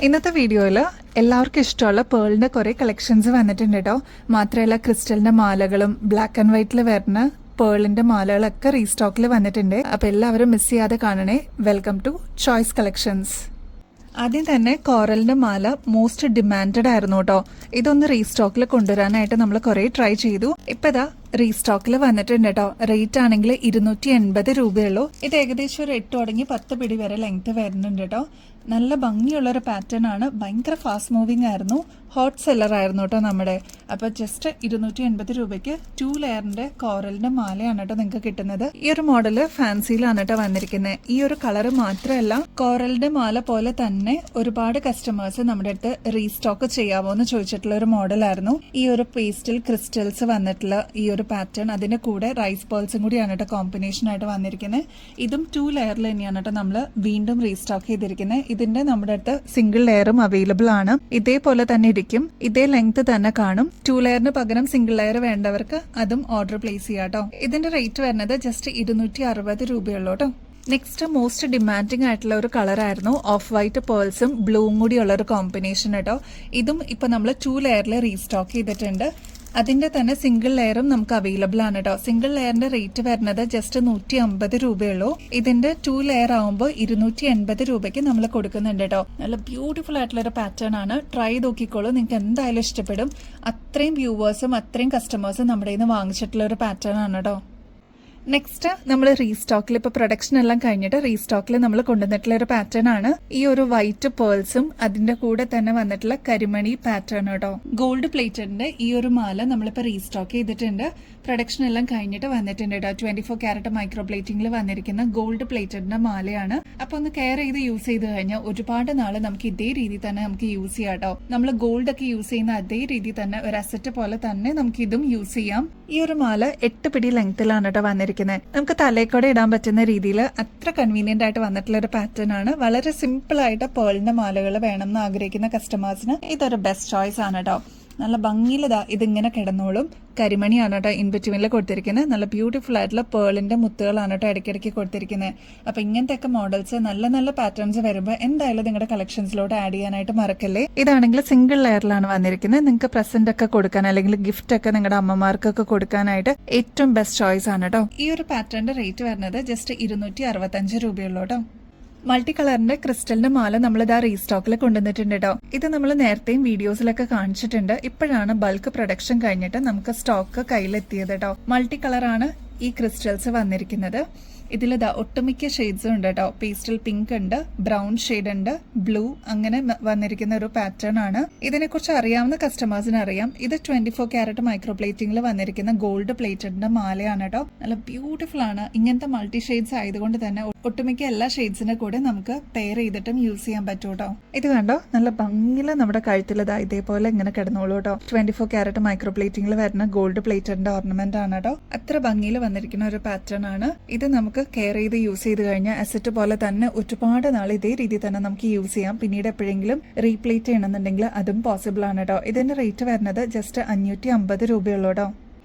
ഇന്നത്തെ വീഡിയോയിൽ എല്ലാവർക്കും ഇഷ്ടമുള്ള പേളിന്റെ കുറെ കളക്ഷൻസ് വന്നിട്ടുണ്ട് കേട്ടോ. മാത്രമല്ല ക്രിസ്റ്റലിന്റെ മാലകളും ബ്ലാക്ക് ആൻഡ് വൈറ്റിൽ വരുന്ന പേളിന്റെ മാലകളൊക്കെ റീസ്റ്റോക്കിൽ വന്നിട്ടുണ്ട്. അപ്പൊ എല്ലാവരും മിസ് ചെയ്യാതെ കാണണേ. Welcome to choice collections. ആദ്യം തന്നെ കോറലിന്റെ മാല മോസ്റ്റ് ഡിമാൻഡഡ് ആയിരുന്നു കേട്ടോ. ഇതൊന്ന് റീസ്റ്റോക്കിൽ കൊണ്ടുവരാനായിട്ട് നമ്മൾ കുറെ ട്രൈ ചെയ്തു. ഇപ്പൊ ഇതാ റീസ്റ്റോക്കിൽ വന്നിട്ടുണ്ട് കേട്ടോ. റേറ്റ് ആണെങ്കിൽ 280 രൂപയുള്ളൂ. ഇത് ഏകദേശം ഒരു 8 തുടങ്ങി 10 പിടി വരെ ലെങ്ത് വരുന്നുണ്ട് കേട്ടോ. നല്ല ഭംഗിയുള്ള ഒരു പാറ്റേൺ ആണ്. ഭയങ്കര ഫാസ്റ്റ് മൂവിങ് ആയിരുന്നു. ഹോട്ട് സെല്ലർ ആയിരുന്നു കേട്ടോ നമ്മുടെ. അപ്പൊ ജസ്റ്റ് 280 രൂപയ്ക്ക് 2 ലെയറിന്റെ കോറലിന്റെ മാലയാണ് കേട്ടോ നിങ്ങൾക്ക് കിട്ടുന്നത്. ഈ ഒരു മോഡല് ഫാൻസിയിലാണ് കേട്ടോ വന്നിരിക്കുന്നത്. ഈ ഒരു കളറ് മാത്രമല്ല, കോറലിന്റെ മാല പോലെ തന്നെ ഒരുപാട് കസ്റ്റമേഴ്സ് നമ്മുടെ അടുത്ത് റീസ്റ്റോക്ക് ചെയ്യാമോ എന്ന് ചോദിച്ചിട്ടുള്ള ഒരു മോഡലായിരുന്നു. ഈ ഒരു പേസ്റ്റൽ ക്രിസ്റ്റൽസ് വന്നിട്ടുള്ള ഈ ഒരു പാറ്റേൺ, അതിന്റെ കൂടെ റൈസ് പേൾസും കൂടിയാണ് കേട്ടോ കോമ്പിനേഷൻ ആയിട്ട് വന്നിരിക്കുന്നത്. ഇതും 2 ലെയറിൽ തന്നെയാണ് കേട്ടോ നമ്മൾ വീണ്ടും റീസ്റ്റോക്ക് ചെയ്തിരിക്കുന്നത്. ഇതിന്റെ നമ്മുടെ അടുത്ത് സിംഗിൾ ലെയറും അവൈലബിൾ ആണ്. ഇതേപോലെ തന്നെ ഇരിക്കും, ഇതേ ലെങ്ത് തന്നെ കാണും. 2 ലെയറിന് പകരം സിംഗിൾ ലെയർ വേണ്ടവർക്ക് അതും ഓർഡർ പ്ലേസ് ചെയ്യാം കേട്ടോ. ഇതിന്റെ റേറ്റ് വരുന്നത് ജസ്റ്റ് 260 രൂപയുള്ളൂ കേട്ടോ. നെക്സ്റ്റ് മോസ്റ്റ് ഡിമാൻഡിങ് ആയിട്ടുള്ള ഒരു കളർ ആയിരുന്നു ഓഫ് വൈറ്റ് പേൾസും ബ്ലൂവും കൂടിയുള്ള ഒരു കോമ്പിനേഷൻ കേട്ടോ. ഇതും ഇപ്പൊ നമ്മൾ 2 ലെയറിൽ റീസ്റ്റോക്ക് ചെയ്തിട്ടുണ്ട്. അതിന്റെ തന്നെ സിംഗിൾ ലെയറും നമുക്ക് അവൈലബിൾ ആണ് കേട്ടോ. സിംഗിൾ ലെയറിന്റെ റേറ്റ് വരുന്നത് ജസ്റ്റ് 150 രൂപയുള്ളൂ. ഇതിന്റെ 2 ലെയർ ആവുമ്പോൾ 280 രൂപയ്ക്ക് നമ്മൾ കൊടുക്കുന്നുണ്ട് കേട്ടോ. നല്ല ബ്യൂട്ടിഫുൾ ആയിട്ടുള്ള ഒരു പാറ്റേൺ ആണ്. ട്രൈ നോക്കിക്കോളൂ, നിങ്ങൾക്ക് എന്തായാലും ഇഷ്ടപ്പെടും. അത്രയും വ്യൂവേഴ്സും അത്രയും കസ്റ്റമേഴ്സും നമ്മുടെ നിന്ന് വാങ്ങിച്ചിട്ടുള്ള ഒരു പാറ്റേൺ ആണ് കേട്ടോ. നെക്സ്റ്റ് നമ്മൾ റീസ്റ്റോക്കിൽ ഇപ്പൊ പ്രൊഡക്ഷൻ എല്ലാം കഴിഞ്ഞിട്ട് റീസ്റ്റോക്കിൽ നമ്മൾ കൊണ്ടുവന്നിട്ടുള്ള ഒരു പാറ്റേൺ ആണ്. ഈ ഒരു വൈറ്റ് പേൾസും അതിന്റെ കൂടെ തന്നെ വന്നിട്ടുള്ള കരിമണി പാറ്റേൺ കേട്ടോ. ഗോൾഡ് പ്ലേറ്റഡിന്റെ ഈ ഒരു മാല നമ്മളിപ്പോ റീസ്റ്റോക്ക് ചെയ്തിട്ടുണ്ട്. പ്രൊഡക്ഷൻ എല്ലാം കഴിഞ്ഞിട്ട് വന്നിട്ടുണ്ട് കേട്ടോ. 24 ക്യാരറ്റ് മൈക്രോ പ്ലേറ്റിംഗിൽ വന്നിരിക്കുന്ന ഗോൾഡ് പ്ലേറ്റഡിന്റെ മാലയാണ്. അപ്പൊ ഒന്ന് കെയർ ചെയ്ത് യൂസ് ചെയ്ത് കഴിഞ്ഞാൽ ഒരുപാട് നാള് നമുക്ക് ഇതേ രീതി തന്നെ നമുക്ക് യൂസ് ചെയ്യാം കേട്ടോ. നമ്മൾ ഗോൾഡ് ഒക്കെ യൂസ് ചെയ്യുന്ന അതേ രീതി തന്നെ ഒരു അസറ്റ് പോലെ തന്നെ നമുക്ക് ഇതും യൂസ് ചെയ്യാം. ഈ ഒരു മാല 8 പിടി ലെങ്ത്തിലാണ് കേട്ടോ വന്നിരിക്കുന്നത്. നമുക്ക് തലയിക്കൂടെ ഇടാൻ പറ്റുന്ന രീതിയിൽ അത്ര കൺവീനിയന്റ് ആയിട്ട് വന്നിട്ടുള്ള ഒരു പാറ്റേൺ ആണ്. വളരെ സിമ്പിൾ ആയിട്ട് പേളിന്റെ മാലകൾ വേണമെന്ന് ആഗ്രഹിക്കുന്ന കസ്റ്റമേഴ്സിന് ഇതൊരു ബെസ്റ്റ് ചോയ്സ് ആണ് കേട്ടോ. നല്ല ഭംഗിയിലതാ ഇതിങ്ങനെ കിടന്നോളും. കരിമണിയാണ് കേട്ടോ ഇൻബിറ്റ്വീനിൽ കൊടുത്തിരിക്കുന്നത്. നല്ല ബ്യൂട്ടിഫുൾ ആയിട്ടുള്ള പേളിന്റെ മുത്തുകളാണ് കേട്ടോ ഇടയ്ക്കിടയ്ക്ക് കൊടുത്തിരിക്കുന്നത്. അപ്പൊ ഇങ്ങനത്തെ ഒക്കെ മോഡൽസ് നല്ല നല്ല പാറ്റേൺസ് വരുമ്പോൾ എന്തായാലും നിങ്ങളുടെ കളക്ഷൻസിലോട്ട് ആഡ് ചെയ്യാനായിട്ട് മറക്കല്ലേ. ഇതാണെങ്കിൽ സിംഗിൾ ലെയറിലാണ് വന്നിരിക്കുന്നത്. നിങ്ങൾക്ക് പ്രസന്റ് ഒക്കെ കൊടുക്കാൻ അല്ലെങ്കിൽ ഗിഫ്റ്റ് ഒക്കെ നിങ്ങളുടെ അമ്മമാർക്കൊക്കെ കൊടുക്കാനായിട്ട് ഏറ്റവും ബെസ്റ്റ് ചോയ്സ് ആണ് കേട്ടോ. ഈ ഒരു പാറ്റേണിന്റെ റേറ്റ് വരുന്നത് ജസ്റ്റ് 265 രൂപയുള്ളൂ കേട്ടോ. മൾട്ടി കളറിന്റെ ക്രിസ്റ്റലിന്റെ മാല നമ്മളിതാ റീസ്റ്റോക്കിൽ കൊണ്ടുവന്നിട്ടുണ്ട് കേട്ടോ. ഇത് നമ്മൾ നേരത്തെയും വീഡിയോസിലൊക്കെ കാണിച്ചിട്ടുണ്ട്. ഇപ്പോഴാണ് ബൾക്ക് പ്രൊഡക്ഷൻ കഴിഞ്ഞിട്ട് നമുക്ക് സ്റ്റോക്ക് കയ്യിലെത്തിയത് കേട്ടോ. മൾട്ടി കളറാണ് ഈ ക്രിസ്റ്റൽസ് വന്നിരിക്കുന്നത്. ഇതിലിതാ ഒട്ടുമിക്ക ഷെയ്ഡ്സും ഉണ്ട് കേട്ടോ. പേസ്റ്റൽ പിങ്ക് ഉണ്ട്, ബ്രൗൺ ഷെയ്ഡ് ഉണ്ട്, ബ്ലൂ, അങ്ങനെ വന്നിരിക്കുന്ന ഒരു പാറ്റേൺ ആണ്. ഇതിനെക്കുറിച്ച് അറിയാവുന്ന കസ്റ്റമേഴ്സിന് അറിയാം. ഇത് 24 ക്യാരറ്റ് മൈക്രോ പ്ലേറ്റിംഗിൽ വന്നിരിക്കുന്ന ഗോൾഡ് പ്ലേറ്റഡിന്റെ മാലയാണ് കേട്ടോ. നല്ല ബ്യൂട്ടിഫുൾ ആണ്. ഇങ്ങനത്തെ മൾട്ടി ഷെയ്ഡ്സ് ആയതുകൊണ്ട് തന്നെ ഒട്ടുമിക്ക എല്ലാ ഷെയ്ഡ്സിനെ കൂടെ നമുക്ക് പെയർ ചെയ്തിട്ടും യൂസ് ചെയ്യാൻ പറ്റും കേട്ടോ. ഇത് കണ്ടോ, നല്ല ഭംഗിയില് നമ്മുടെ കഴുത്തിലിതാ ഇതേപോലെ ഇങ്ങനെ കിടന്നോളൂ കേട്ടോ. 24 ക്യാരറ്റ് മൈക്രോ പ്ലേറ്റിംഗിൽ വരുന്ന ഗോൾഡ് പ്ലേറ്റഡിന്റെ ഓർണമെന്റ് ആണ് കേട്ടോ. അത്ര ഭംഗിയിൽ വന്നിരിക്കുന്ന ഒരു പാറ്റേൺ ആണ്. ഇത് നമുക്ക് കെയർ ചെയ്ത് യൂസ് ചെയ്ത് കഴിഞ്ഞാൽ അസറ്റ് പോലെ തന്നെ ഒരുപാട് നാൾ ഇതേ രീതിയിൽ തന്നെ നമുക്ക് യൂസ് ചെയ്യാം. പിന്നീട് എപ്പോഴെങ്കിലും റീപ്ലേറ്റ് ചെയ്യണമെന്നുണ്ടെങ്കിൽ അതും പോസിബിൾ ആണ് കേട്ടോ. ഇതിന്റെ റേറ്റ് വരുന്നത് ജസ്റ്റ് 550 രൂപയുള്ളൂ കേട്ടോ.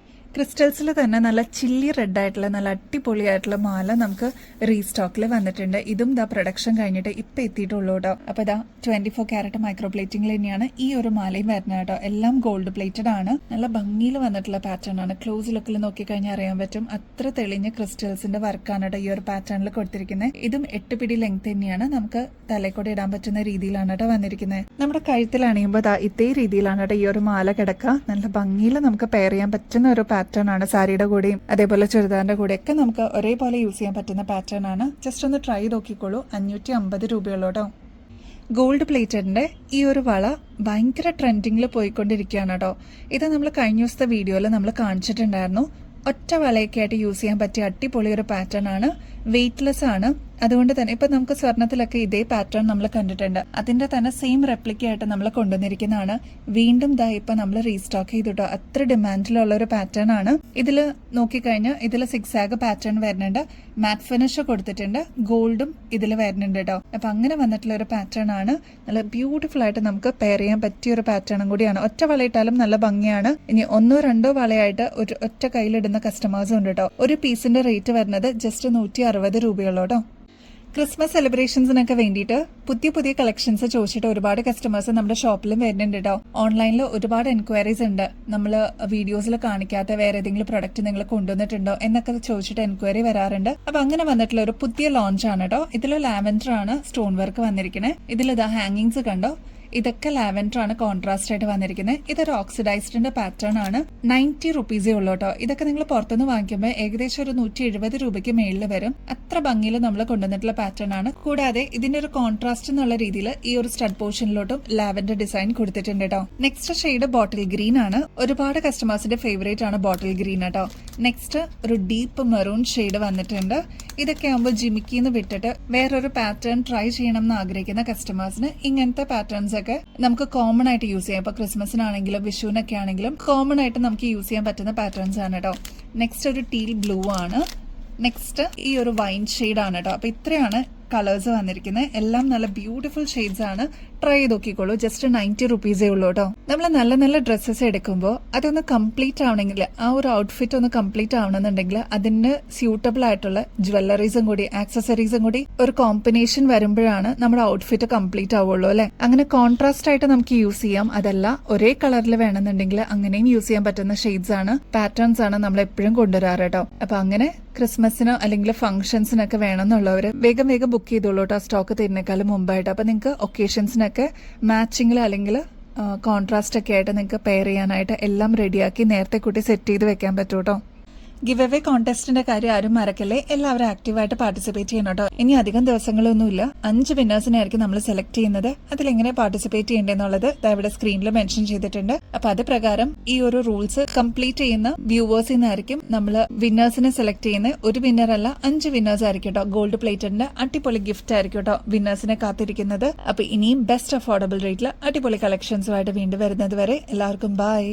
ക്രിസ്റ്റൽസിൽ തന്നെ നല്ല ചില്ലി റെഡ് ആയിട്ടുള്ള നല്ല അടിപൊളിയായിട്ടുള്ള മാല നമുക്ക് റീസ്റ്റോക്കിൽ വന്നിട്ടുണ്ട്. ഇതും ദാ പ്രൊഡക്ഷൻ കഴിഞ്ഞിട്ട് ഇപ്പൊ എത്തിയിട്ടുള്ളൂ കേട്ടോ. അപ്പൊ ഇതാ 24 ക്യാരറ്റ് മൈക്രോ പ്ലേറ്റിംഗിൽ തന്നെയാണ് ഈ ഒരു മാലയും വരുന്നത് കേട്ടോ. എല്ലാം ഗോൾഡ് പ്ലേറ്റഡ് ആണ്. നല്ല ഭംഗിയിൽ വന്നിട്ടുള്ള പാറ്റേൺ ആണ്. ക്ലോസ് ലുക്കിൽ നോക്കിക്കഴിഞ്ഞാൽ അറിയാൻ പറ്റും അത്ര തെളിഞ്ഞ ക്രിസ്റ്റൽസിന്റെ വർക്കാണ് കേട്ടോ ഈ ഒരു പാറ്റേണിൽ കൊടുത്തിരിക്കുന്നത്. ഇതും 8 പിടി ലെങ്ത് തന്നെയാണ്. നമുക്ക് തലക്കൂടെ ഇടാൻ പറ്റുന്ന രീതിയിലാണ് കേട്ടോ വന്നിരിക്കുന്നത്. നമ്മുടെ കഴുത്തിൽ അണിയുമ്പോൾ ഇതേ രീതിയിലാണ് കേട്ടോ ഈ ഒരു മാല കിടക്കുക. നല്ല ഭംഗിയിൽ നമുക്ക് പെയർ ചെയ്യാൻ പറ്റുന്ന ഒരു പാറ്റേൺ ആണ്. സാരിയുടെ കൂടെയും അതേപോലെ ചുരിദാറിന്റെ കൂടെയൊക്കെ നമുക്ക് ഒരേപോലെ യൂസ് ചെയ്യാൻ പറ്റുന്ന പാറ്റേൺ ആണ്. ജസ്റ്റ് ഒന്ന് ട്രൈ നോക്കിക്കോളൂ. 550 രൂപയുള്ളൂ കേട്ടോ. ഗോൾഡ് പ്ലേറ്റഡിന്റെ ഈ ഒരു വള ഭയങ്കര ട്രെൻഡിങ്ങിൽ പോയിക്കൊണ്ടിരിക്കുകയാണ് കേട്ടോ. ഇത് നമ്മൾ കഴിഞ്ഞ ദിവസത്തെ വീഡിയോയിൽ നമ്മൾ കാണിച്ചിട്ടുണ്ടായിരുന്നു. ഒറ്റ വളയൊക്കെ ആയിട്ട് യൂസ് ചെയ്യാൻ പറ്റിയ അടിപൊളി ഒരു പാറ്റേൺ ആണ്. വെയ്റ്റ്ലെസ് ആണ്. അതുകൊണ്ട് തന്നെ ഇപ്പൊ നമുക്ക് സ്വർണത്തിലൊക്കെ ഇതേ പാറ്റേൺ നമ്മൾ കണ്ടിട്ടുണ്ട്. അതിന്റെ തന്നെ സെയിം റെപ്ലിക്ക ആയിട്ട് നമ്മൾ കൊണ്ടുവന്നിരിക്കുന്നതാണ്. വീണ്ടും ദാ ഇപ്പൊ നമ്മൾ റീസ്റ്റോക്ക് ചെയ്തിട്ടോ. അത്ര ഡിമാൻഡിലുള്ള ഒരു പാറ്റേൺ ആണ്. ഇതിൽ നോക്കിക്കഴിഞ്ഞാൽ ഇതിൽ 6 പാറ്റേൺ വരുന്നുണ്ട്. മാറ്റ് ഫിനിഷ് കൊടുത്തിട്ടുണ്ട്. ഗോൾഡും ഇതിൽ വരുന്നുണ്ട് കേട്ടോ. അപ്പൊ അങ്ങനെ വന്നിട്ടുള്ള ഒരു പാറ്റേൺ ആണ്. നല്ല ബ്യൂട്ടിഫുൾ ആയിട്ട് നമുക്ക് പെയർ ചെയ്യാൻ പറ്റിയ ഒരു പാറ്റേണും കൂടിയാണ്. ഒറ്റ വളയിട്ടാലും നല്ല ഭംഗിയാണ്. ഇനി 1 or 2 വളയായിട്ട് ഒരു ഒറ്റ കയ്യിലിടുന്ന കസ്റ്റമേഴ്സും ഉണ്ട് കേട്ടോ. ഒരു പീസിന്റെ റേറ്റ് വരുന്നത് ജസ്റ്റ് 160 രൂപയുള്ളൂ കേട്ടോ. ക്രിസ്മസ് സെലിബ്രേഷൻസിനൊക്കെ വേണ്ടിയിട്ട് പുതിയ പുതിയ കളക്ഷൻസ് ചോദിച്ചിട്ട് ഒരുപാട് കസ്റ്റമേഴ്സ് നമ്മുടെ ഷോപ്പിലും വരുന്നുണ്ട് കേട്ടോ. ഓൺലൈനിൽ ഒരുപാട് എൻക്വയറീസ് ഉണ്ട്. നമ്മൾ വീഡിയോസിൽ കാണിക്കാത്ത വേറെ ഏതെങ്കിലും പ്രൊഡക്റ്റ് നിങ്ങൾ കൊണ്ടുവന്നിട്ടുണ്ടോ എന്നൊക്കെ ചോദിച്ചിട്ട് എൻക്വയറി വരാറുണ്ട്. അപ്പൊ അങ്ങനെ വന്നിട്ടുള്ള ഒരു പുതിയ ലോഞ്ച് ആണ് കേട്ടോ. ഇതിൽ ലാവൻഡർ ആണ് സ്റ്റോൺ വർക്ക് വന്നിരിക്കുന്നത്. ഇതിൽ ഇതാ ഹാങ്ങിങ്സ് കണ്ടോ, ഇതൊക്കെ ലാവൻഡർ ആണ് കോൺട്രാസ്റ്റ് ആയിട്ട് വന്നിരിക്കുന്നത്. ഇതൊരു ഓക്സിഡൈസ്ഡിന്റെ പാറ്റേൺ ആണ്. 90 റുപ്പീസേ ഉള്ളൂ കേട്ടോ. ഇതൊക്കെ നിങ്ങൾ പുറത്തുനിന്ന് വാങ്ങിക്കുമ്പോൾ ഏകദേശം ഒരു 170 രൂപയ്ക്ക് മേളിൽ വരും. അത്ര ഭംഗിയിൽ നമ്മൾ കൊണ്ടുവന്നിട്ടുള്ള പാറ്റേൺ ആണ്. കൂടാതെ ഇതിന്റെ ഒരു കോൺട്രാസ്റ്റ് എന്നുള്ള രീതിയിൽ ഈ ഒരു സ്റ്റഡ് പോർഷനിലോട്ടും ലാവൻഡർ ഡിസൈൻ കൊടുത്തിട്ടുണ്ട് കേട്ടോ. നെക്സ്റ്റ് ഷെയ്ഡ് ബോട്ടിൽ ഗ്രീൻ ആണ്. ഒരുപാട് കസ്റ്റമേഴ്സിന്റെ ഫേവറേറ്റ് ആണ് ബോട്ടിൽ ഗ്രീൻ കേട്ടോ. നെക്സ്റ്റ് ഒരു ഡീപ്പ് മെറൂൺ ഷെയ്ഡ് വന്നിട്ടുണ്ട്. ഇതൊക്കെ ആകുമ്പോൾ ജിമിക്കിന്ന് വിട്ടിട്ട് വേറൊരു പാറ്റേൺ ട്രൈ ചെയ്യണം എന്ന് ആഗ്രഹിക്കുന്ന കസ്റ്റമേഴ്സിന് ഇങ്ങനത്തെ പാറ്റേൺസ് ഒക്കെ നമുക്ക് കോമൺ ആയിട്ട് യൂസ് ചെയ്യാം. ഇപ്പൊ ക്രിസ്മസിനാണെങ്കിലും വിഷുവിനൊക്കെ ആണെങ്കിലും കോമൺ ആയിട്ട് നമുക്ക് യൂസ് ചെയ്യാൻ പറ്റുന്ന പാറ്റേൺസ് ആണ് കേട്ടോ. നെക്സ്റ്റ് ഒരു ടീൽ ബ്ലൂ ആണ്. നെക്സ്റ്റ് ഈ ഒരു വൈൻ ഷെയ്ഡ് ആണ് കേട്ടോ. അപ്പൊ ഇത്രയാണ് കളേഴ്സ് വന്നിരിക്കുന്നത്. എല്ലാം നല്ല ബ്യൂട്ടിഫുൾ ഷെയ്ഡ്സ് ആണ്. ട്രൈ ചെയ്ത് നോക്കിക്കോളൂ. ജസ്റ്റ് 90 റുപ്പീസേ ഉള്ളൂ കേട്ടോ. നമ്മൾ നല്ല നല്ല ഡ്രസ്സസ് എടുക്കുമ്പോൾ അതൊന്ന് കംപ്ലീറ്റ് ആവണമെങ്കിൽ, ആ ഒരു ഔട്ട്ഫിറ്റ് ഒന്ന് കംപ്ലീറ്റ് ആവണമെന്നുണ്ടെങ്കിൽ അതിന് സ്യൂട്ടബിൾ ആയിട്ടുള്ള ജ്വല്ലറീസും കൂടി ആക്സസറീസും കൂടി ഒരു കോമ്പിനേഷൻ വരുമ്പോഴാണ് നമ്മുടെ ഔട്ട്ഫിറ്റ് കംപ്ലീറ്റ് ആവുള്ളൂ അല്ലെ. അങ്ങനെ കോൺട്രാസ്റ്റ് ആയിട്ട് നമുക്ക് യൂസ് ചെയ്യാം. അതല്ല ഒരേ കളറിൽ വേണമെന്നുണ്ടെങ്കിൽ അങ്ങനെയും യൂസ് ചെയ്യാൻ പറ്റുന്ന ഷെയ്ഡ്സ് ആണ്, പാറ്റേൺസ് ആണ് നമ്മൾ എപ്പോഴും കൊണ്ടുവരാറ് കേട്ടോ. അപ്പൊ അങ്ങനെ ക്രിസ്മസിനോ അല്ലെങ്കിൽ ഫംഗ്ഷൻസിനൊക്കെ വേണമെന്നുള്ളവര് വേഗം വേഗം ബുക്ക് ചെയ്തോളൂ കേട്ടോ, സ്റ്റോക്ക് തരുന്നേക്കാളും മുമ്പായിട്ട്. അപ്പൊ നിങ്ങൾക്ക് ഒക്കേഷൻസിനൊക്കെ മാച്ചിങ്ങിൽ അല്ലെങ്കിൽ കോൺട്രാസ്റ്റ് ഒക്കെ ആയിട്ട് നിങ്ങൾക്ക് പെയർ ചെയ്യാനായിട്ട് എല്ലാം റെഡിയാക്കി നേരത്തെ കൂട്ടി സെറ്റ് ചെയ്ത് വെക്കാൻ പറ്റൂ കേട്ടോ. ഗിവ് അവേ കോൺടെസ്റ്റിന്റെ കാര്യം ആരും മറക്കല്ലേ. എല്ലാവരും ആക്റ്റീവായിട്ട് പാർട്ടിസിപ്പേറ്റ് ചെയ്യണം കേട്ടോ. ഇനി അധികം ദിവസങ്ങളൊന്നുമില്ല. 5 വിന്നേഴ്സിനായിരിക്കും നമ്മൾ സെലക്ട് ചെയ്യുന്നത്. അതിലെങ്ങനെ പാർട്ടിസിപ്പേറ്റ് ചെയ്യേണ്ടതെന്നുള്ളത് ഇവിടെ സ്ക്രീനിൽ മെൻഷൻ ചെയ്തിട്ടുണ്ട്. അപ്പൊ അത് പ്രകാരം ഈ ഒരു റൂൾസ് കംപ്ലീറ്റ് ചെയ്യുന്ന വ്യൂവേഴ്സിൽ നിന്നായിരിക്കും നമ്മൾ വിന്നേഴ്സിനെ സെലക്ട് ചെയ്യുന്നത്. ഒരു വിന്നർ അല്ല, 5 വിന്നേഴ്സ് ആയിരിക്കും കേട്ടോ. ഗോൾഡ് പ്ലേറ്റഡിന്റെ അടിപൊളി ഗിഫ്റ്റ് ആയിരിക്കും കേട്ടോ വിന്നേഴ്സിനെ കാത്തിരിക്കുന്നത്. അപ്പൊ ഇനിയും ബെസ്റ്റ് അഫോർഡബിൾ റേറ്റിൽ അടിപൊളി കളക്ഷൻസുമായിട്ട് വീണ്ടും വരുന്നത് വരെ എല്ലാവർക്കും ബൈ.